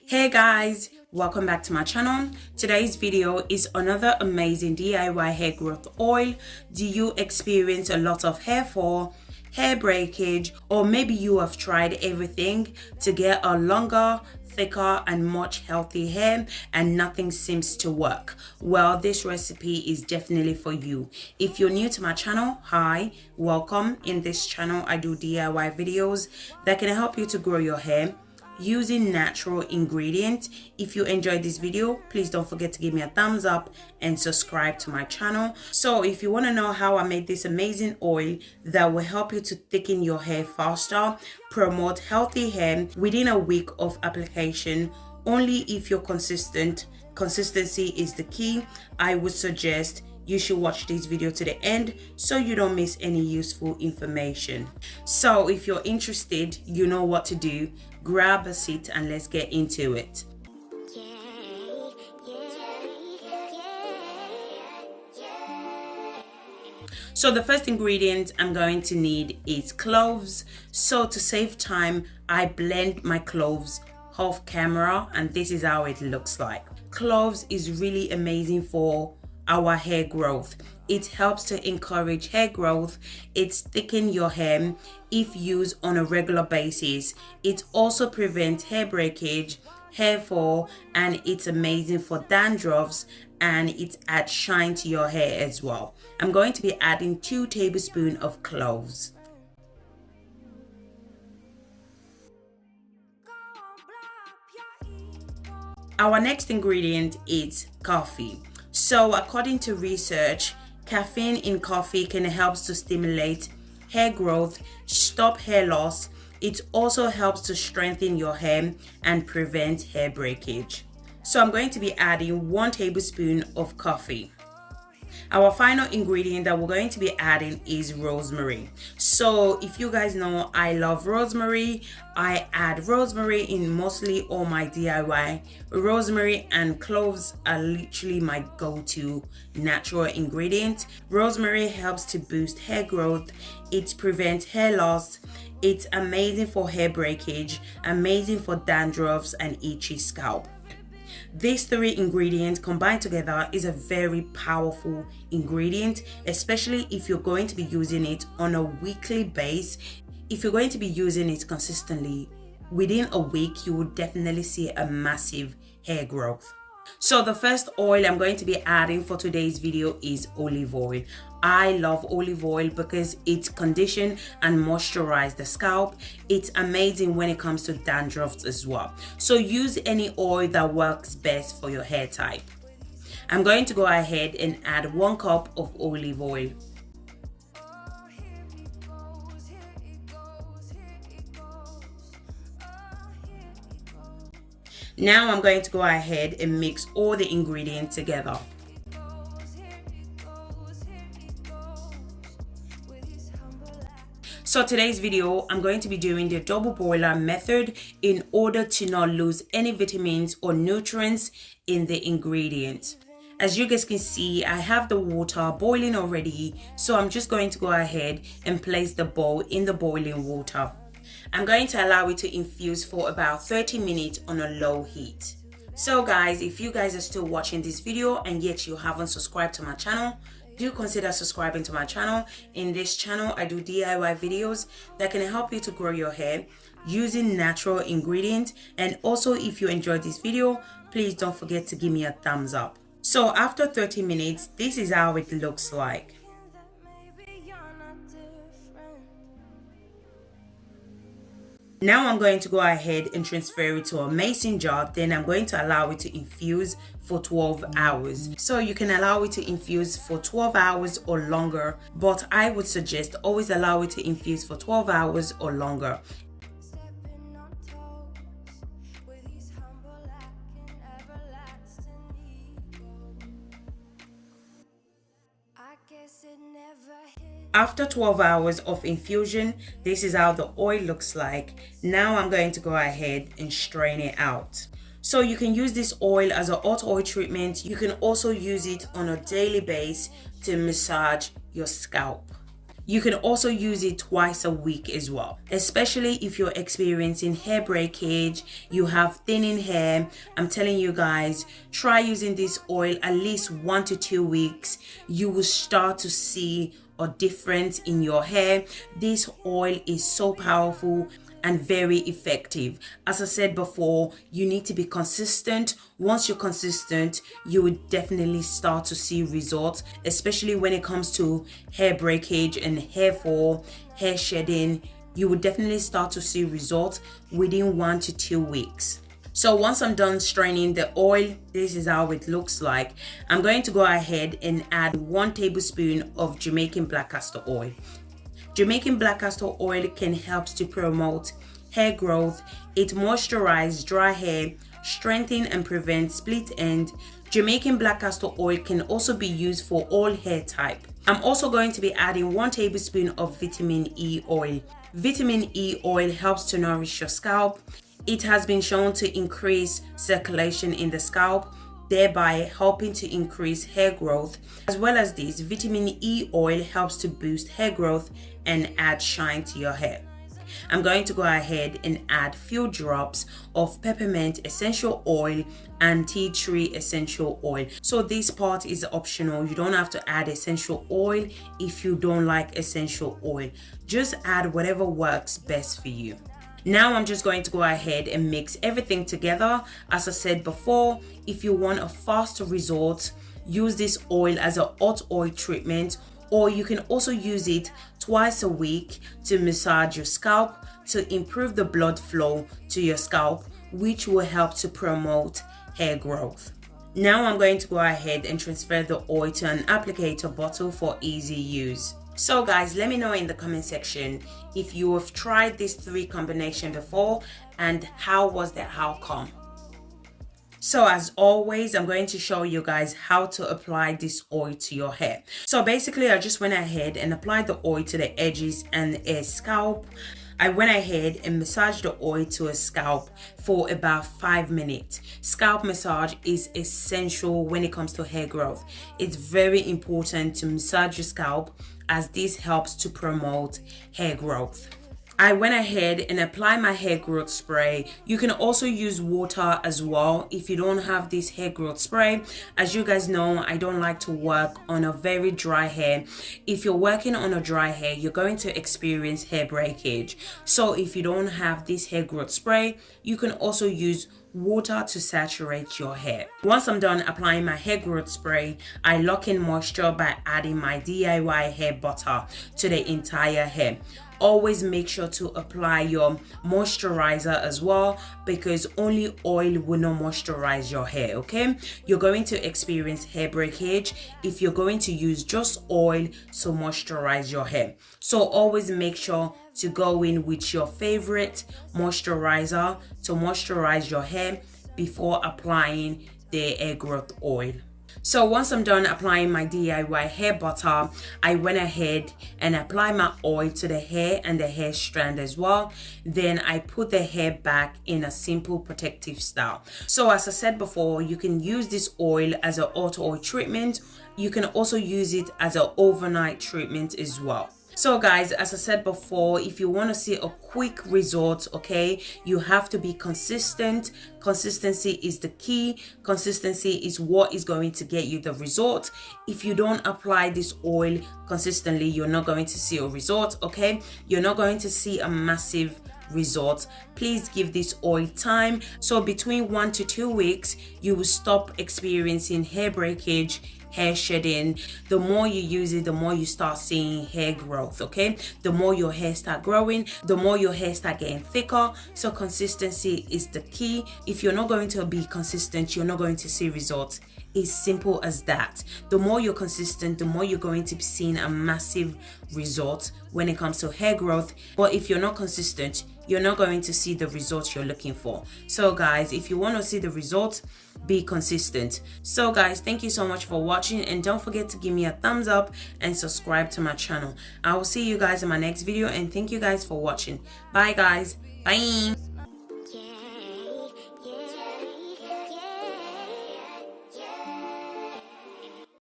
Hey guys, welcome back to my channel. Today's video is another amazing DIY hair growth oil. Do you experience a lot of hair fall, hair breakage, or maybe you have tried everything to get a longer, thicker and much healthy hair and nothing seems to work? Well, this recipe is definitely for you. If you're new to my channel, hi, welcome. In this channel I do DIY videos that can help you to grow your hair using natural ingredients. If you enjoyed this video, please don't forget to give me a thumbs up and subscribe to my channel. So if you want to know how I made this amazing oil that will help you to thicken your hair faster, promote healthy hair within a week of application, only if you're consistent. Consistency is the key. I would suggest you should watch this video to the end so you don't miss any useful information. So if you're interested, you know what to do. Grab a seat and let's get into it. So the first ingredient I'm going to need is cloves. So to save time, I blend my cloves off camera and this is how it looks like. Cloves is really amazing for our hair growth. It helps to encourage hair growth. It's thicken your hair if used on a regular basis. It also prevents hair breakage, hair fall, and it's amazing for dandruffs, and it adds shine to your hair as well. I'm going to be adding 2 tablespoons of cloves. Our next ingredient is coffee. So according to research, caffeine in coffee can help to stimulate hair growth, stop hair loss. It also helps to strengthen your hair and prevent hair breakage. So I'm going to be adding 1 tablespoon of coffee. Our final ingredient that we're going to be adding is rosemary. So if you guys know, I love rosemary. I add rosemary in mostly all my DIY. Rosemary and cloves are literally my go-to natural ingredient. Rosemary helps to boost hair growth. It prevents hair loss. It's amazing for hair breakage, amazing for dandruffs and itchy scalp. These 3 ingredients combined together is a very powerful ingredient, especially if you're going to be using it on a weekly basis. If you're going to be using it consistently, within a week, you will definitely see a massive hair growth. So the first oil I'm going to be adding for today's video is olive oil. I love olive oil because it conditions and moisturizes the scalp. It's amazing when it comes to dandruff as well. So use any oil that works best for your hair type. I'm going to go ahead and add 1 cup of olive oil. Now I'm going to go ahead and mix all the ingredients together. So today's video, I'm going to be doing the double boiler method in order to not lose any vitamins or nutrients in the ingredients. As you guys can see, I have the water boiling already, so I'm just going to go ahead and place the bowl in the boiling water. I'm going to allow it to infuse for about 30 minutes on a low heat. So guys, if you guys are still watching this video and yet you haven't subscribed to my channel, do consider subscribing to my channel. In this channel, I do DIY videos that can help you to grow your hair using natural ingredients. And also, if you enjoyed this video, please don't forget to give me a thumbs up. So after 30 minutes, this is how it looks like. Now I'm going to go ahead and transfer it to a mason jar. Then I'm going to allow it to infuse for 12 hours. So you can allow it to infuse for 12 hours or longer, but I would suggest always allow it to infuse for 12 hours or longer. After 12 hours of infusion, this is how the oil looks like. Now I'm going to go ahead and strain it out. So you can use this oil as a hot oil treatment. You can also use it on a daily basis to massage your scalp. You can also use it twice a week as well, especially if you're experiencing hair breakage, you have thinning hair. I'm telling you guys, try using this oil at least 1 to 2 weeks. You will start to see a difference in your hair. This oil is so powerful and very effective. As I said before, you need to be consistent. Once you're consistent, you will definitely start to see results, especially when it comes to hair breakage and hair fall, hair shedding. You will definitely start to see results within 1 to 2 weeks. So once I'm done straining the oil, this is how it looks like. I'm going to go ahead and add 1 tablespoon of Jamaican black castor oil. Jamaican black castor oil can help to promote hair growth. It moisturizes dry hair, strengthen and prevent split end. Jamaican black castor oil can also be used for all hair type. I'm also going to be adding 1 tablespoon of vitamin E oil. Vitamin E oil helps to nourish your scalp. It has been shown to increase circulation in the scalp, thereby helping to increase hair growth. As well as this, vitamin E oil helps to boost hair growth and add shine to your hair. I'm going to go ahead and add few drops of peppermint essential oil and tea tree essential oil. So this part is optional. You don't have to add essential oil if you don't like essential oil. Just add whatever works best for you. Now I'm just going to go ahead and mix everything together. As I said before, if you want a faster result, use this oil as a hot oil treatment, or you can also use it twice a week to massage your scalp to improve the blood flow to your scalp, which will help to promote hair growth. Now I'm going to go ahead and transfer the oil to an applicator bottle for easy use. So guys, let me know in the comment section if you have tried this 3 combination before and how was the outcome. So as always, I'm going to show you guys how to apply this oil to your hair. So basically, I just went ahead and applied the oil to the edges and a scalp. I went ahead and massaged the oil to a scalp for about 5 minutes. Scalp massage is essential when it comes to hair growth. It's very important to massage your scalp as this helps to promote hair growth. I went ahead and applied my hair growth spray. You can also use water as well if you don't have this hair growth spray. As you guys know, I don't like to work on a very dry hair. If you're working on a dry hair, you're going to experience hair breakage. So if you don't have this hair growth spray, you can also use water to saturate your hair. Once I'm done applying my hair growth spray, I lock in moisture by adding my DIY hair butter to the entire hair. Always make sure to apply your moisturizer as well, because only oil will not moisturize your hair, okay? You're going to experience hair breakage if you're going to use just oil to moisturize your hair. So always make sure to go in with your favorite moisturizer to moisturize your hair before applying the hair growth oil. So once I'm done applying my DIY hair butter, I went ahead and applied my oil to the hair and the hair strand as well. Then I put the hair back in a simple protective style. So as I said before, you can use this oil as a hot oil treatment. You can also use it as an overnight treatment as well. So guys, as I said before, if you want to see a quick result, okay, you have to be consistent. Consistency is the key. Consistency is what is going to get you the result. If you don't apply this oil consistently, you're not going to see a result, okay? You're not going to see a massive result. Please give this oil time. So between 1 to 2 weeks, you will stop experiencing hair breakage, hair shedding. The more you use it, the more you start seeing hair growth, okay? The more your hair start growing, the more your hair start getting thicker. So consistency is the key. If you're not going to be consistent, you're not going to see results. It's simple as that. The more you're consistent, the more you're going to be seeing a massive result when it comes to hair growth. But if you're not consistent, you're not going to see the results you're looking for. So guys, if you want to see the results, be consistent. So guys, thank you so much for watching, and don't forget to give me a thumbs up and subscribe to my channel. I will see you guys in my next video, and thank you guys for watching. Bye guys. Bye.